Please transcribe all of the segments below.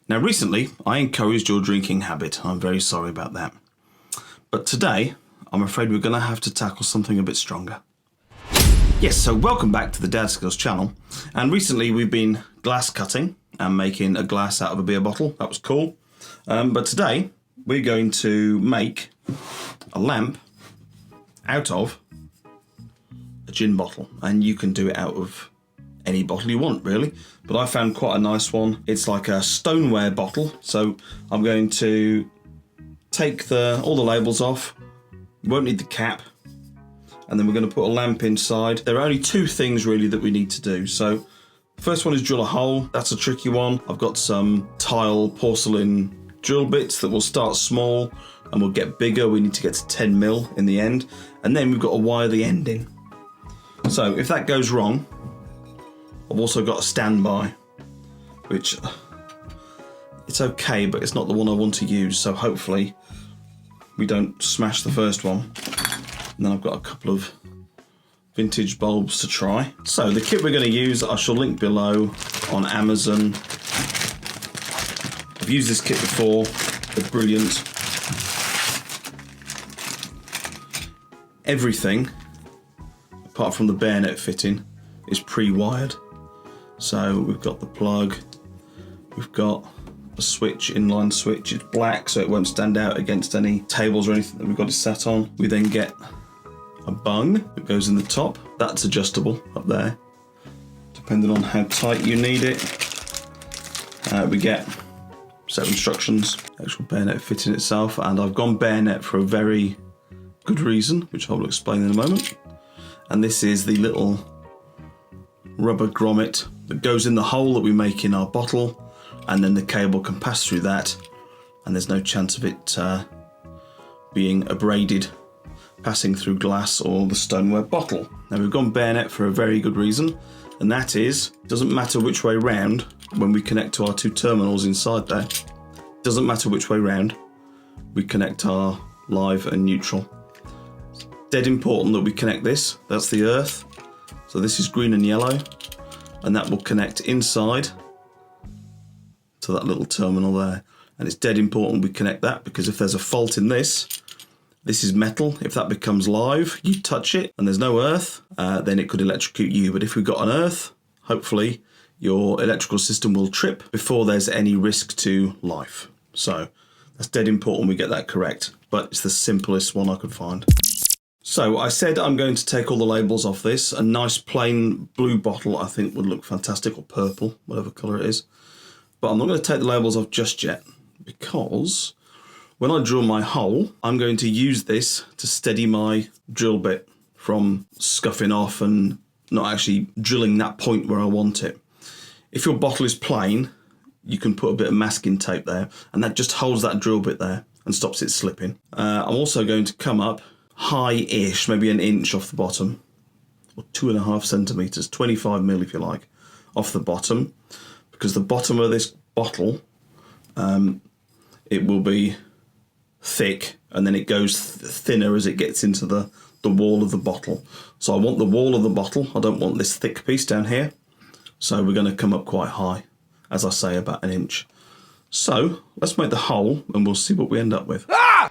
Now recently, I encouraged your drinking habit. I'm very sorry about that. But today, I'm afraid we're going to have to tackle something a bit stronger. Yes, so welcome back to the Dadskillz channel. And recently we've been glass cutting and making a glass out of a beer bottle. That was cool. But today, we're going to make a lamp out of a gin bottle. And you can do it out of any bottle you want, really. But I found quite a nice one. It's like a stoneware bottle. So I'm going to take all the labels off. You won't need the cap. And then we're going to put a lamp inside. There are only two things really that we need to do. So first one is drill a hole. That's a tricky one. I've got some tile porcelain drill bits that will start small and will get bigger. We need to get to 10 mil in the end. And then we've got to wire the end in. So if that goes wrong, I've also got a standby, which it's okay, but it's not the one I want to use. So hopefully we don't smash the first one. And then I've got a couple of vintage bulbs to try. So the kit we're going to use, I shall link below on Amazon. I've used this kit before. They're brilliant. Everything, apart from the bayonet fitting, is pre-wired. So we've got the plug, we've got a switch, inline switch. It's black, so it won't stand out against any tables or anything that we've got it sat on. We then get a bung that goes in the top. That's adjustable up there, depending on how tight you need it. We get set of instructions, actual bayonet fitting itself, and I've gone bayonet for a very good reason, which I will explain in a moment. And this is the little rubber grommet that goes in the hole that we make in our bottle, and then the cable can pass through that, and there's no chance of it being abraded passing through glass or the stoneware bottle. Now we've gone bayonet for a very good reason, and that is, it doesn't matter which way round when we connect to our two terminals inside there. It doesn't matter which way round we connect our live and neutral. It's dead important that we connect this. That's the earth. So this is green and yellow, and that will connect inside to that little terminal there. And it's dead important we connect that, because if there's a fault in this is metal. If that becomes live, you touch it and there's no earth, then it could electrocute you. But if we've got an earth, hopefully your electrical system will trip before there's any risk to life. So that's dead important we get that correct, but it's the simplest one I could find. So I said I'm going to take all the labels off this. A nice plain blue bottle I think would look fantastic, or purple, whatever colour it is. But I'm not going to take the labels off just yet, because when I drill my hole, I'm going to use this to steady my drill bit from scuffing off and not actually drilling that point where I want it. If your bottle is plain, you can put a bit of masking tape there, and that just holds that drill bit there and stops it slipping. I'm also going to come up high-ish, maybe an inch off the bottom, or 2.5 centimetres, 25 mil if you like, off the bottom, because the bottom of this bottle, it will be thick, and then it goes thinner as it gets into the wall of the bottle. So I want the wall of the bottle, I don't want this thick piece down here. So we're going to come up quite high, as I say, about an inch. So let's make the hole and we'll see what we end up with. Ah!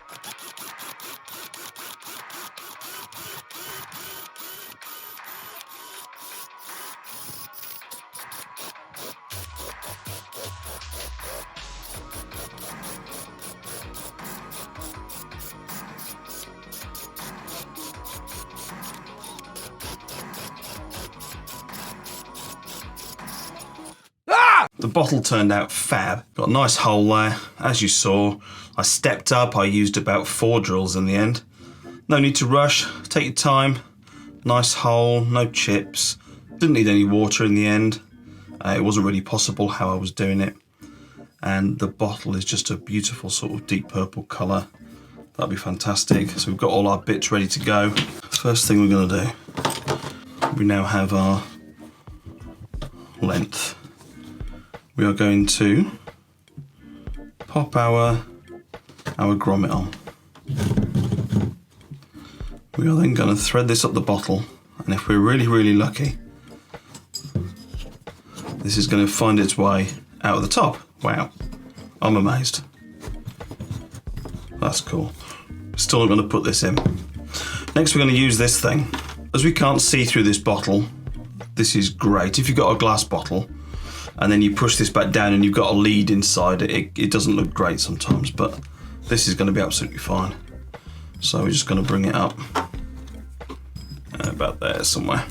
The bottle turned out fab. Got a nice hole there. As you saw, I stepped up. I used about 4 drills in the end. No need to rush. Take your time. Nice hole, no chips. Didn't need any water in the end. It wasn't really possible how I was doing it. And the bottle is just a beautiful sort of deep purple colour. That'd be fantastic. So we've got all our bits ready to go. First thing we're going to do, we now have our length. We are going to pop our grommet on. We are then going to thread this up the bottle, and if we're really, really lucky, this is going to find its way out of the top. Wow. I'm amazed. That's cool. Still not going to put this in. Next we're going to use this thing. As we can't see through this bottle, this is great. If you've got a glass bottle and then you push this back down and you've got a lead inside it, it doesn't look great sometimes, but this is going to be absolutely fine. So we're just going to bring it up about there somewhere.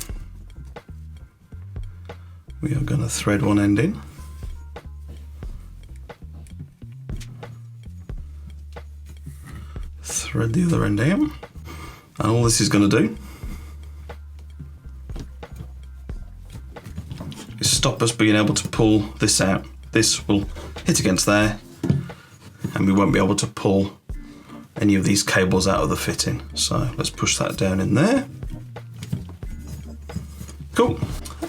We are going to thread one end in. Thread the other end in. And all this is going to do is stop us being able to pull this out. This will hit against there and we won't be able to pull any of these cables out of the fitting. So let's push that down in there. Cool.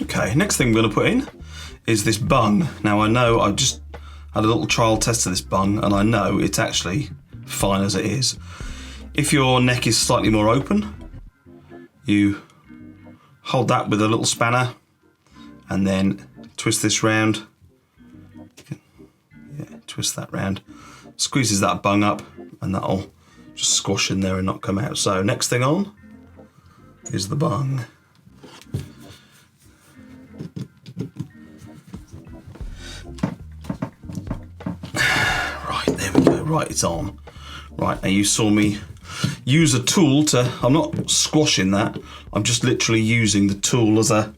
Okay, next thing we're going to put in is this bung. Now I know I just had a little trial test of this bung and I know it's actually fine as it is. If your neck is slightly more open, you hold that with a little spanner and then twist this round. Yeah, twist that round. Squeezes that bung up and that'll just squash in there and not come out. So next thing on is the bung. Right, there we go. Right, it's on. Right, now you saw me use a tool to, I'm not squashing that, I'm just literally using the tool as a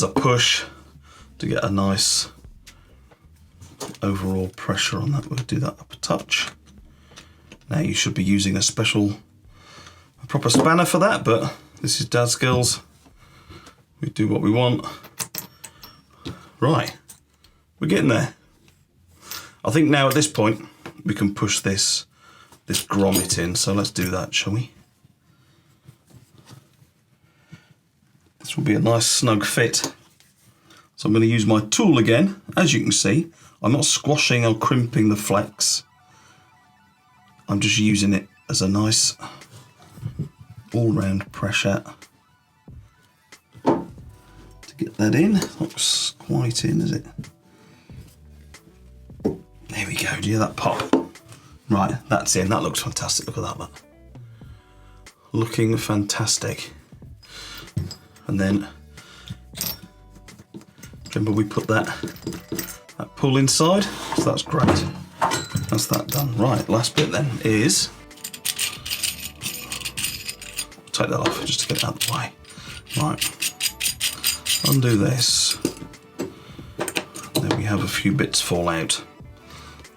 push to get a nice overall pressure on that. We'll do that up a touch. Now you should be using a proper spanner for that, but this is Dadskillz. We do what we want. Right, we're getting there. I think now at this point we can push this grommet in, so let's do that, shall we? This will be a nice snug fit. So I'm going to use my tool again. As you can see, I'm not squashing or crimping the flex. I'm just using it as a nice all-round pressure to get that in. Not quite in, is it? There we go. Do you hear that pop? Right, that's in. That looks fantastic. Look at that, man. Looking fantastic. And then, remember we put that pull inside, so that's great. That's that done. Right, last bit then is, take that off just to get it out of the way. Right, undo this. Then we have a few bits fall out.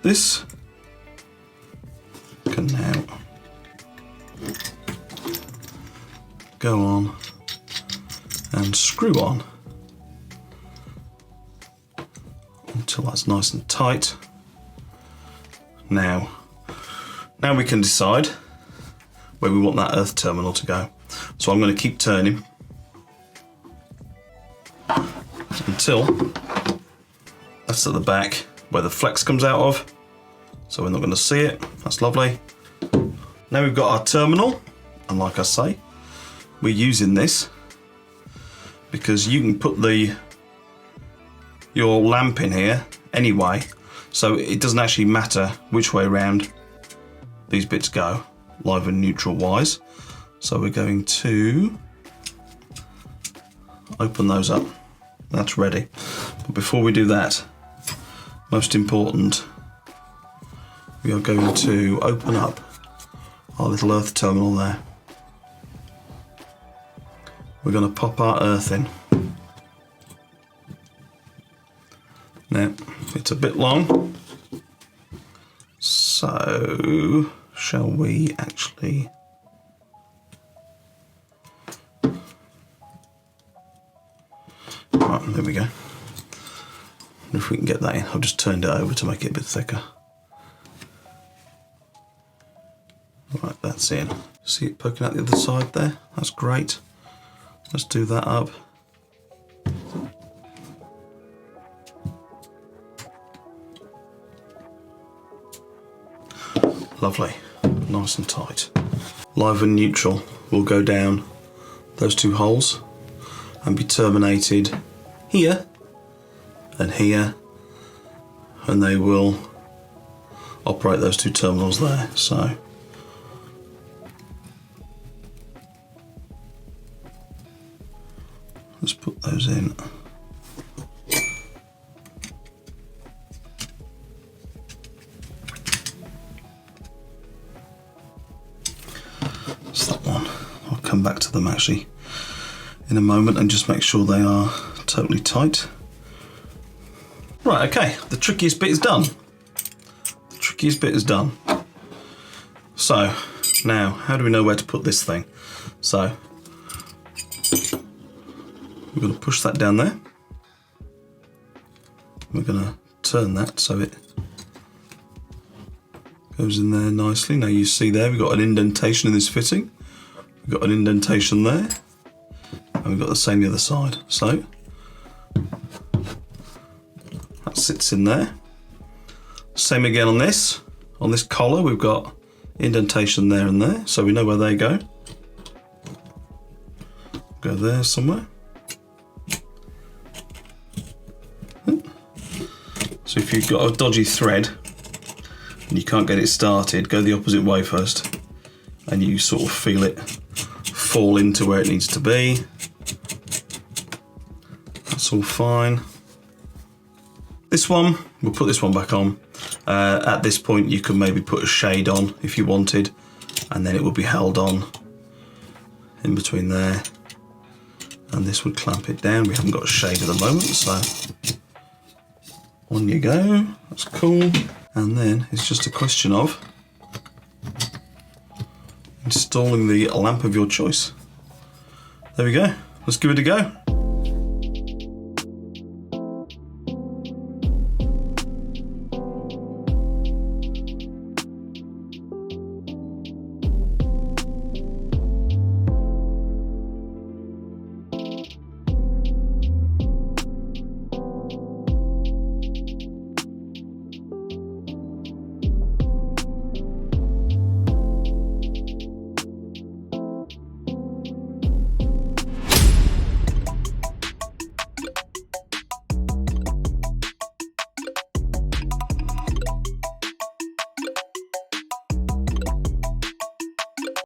This can now go on and screw on until that's nice and tight. Now we can decide where we want that earth terminal to go. So I'm going to keep turning until that's at the back where the flex comes out of. So we're not going to see it. That's lovely. Now we've got our terminal, and like I say, we're using this because you can put your lamp in here anyway, so it doesn't actually matter which way around these bits go, live and neutral wise. So we're going to open those up. That's ready. But before we do that, most important, we are going to open up our little earth terminal there. We're going to pop our earth in. Now, it's a bit long, so shall we actually right, there we go. If we can get that in, I've just turned it over to make it a bit thicker. Right, that's in. See it poking out the other side there? That's great. Let's do that up. Lovely, nice and tight. Live and neutral will go down those two holes and be terminated here and here and they will operate those two terminals there. So let's put those in. That's that one. I'll come back to them actually in a moment and just make sure they are totally tight. Right, okay, the trickiest bit is done. The trickiest bit is done. So, now, how do we know where to put this thing? So, we're going to push that down there. We're going to turn that so it goes in there nicely. Now you see there, we've got an indentation in this fitting. We've got an indentation there. And we've got the same the other side. So, that sits in there. Same again on this. On this collar, we've got indentation there and there, so we know where they go. Go there somewhere. So if you've got a dodgy thread and you can't get it started, go the opposite way first, and you sort of feel it fall into where it needs to be. That's all fine. This one, we'll put this one back on. At this point you can maybe put a shade on if you wanted, and then it would be held on in between there, and this would clamp it down. We haven't got a shade at the moment, so on you go. That's cool. And then it's just a question of installing the lamp of your choice. There we go. Let's give it a go.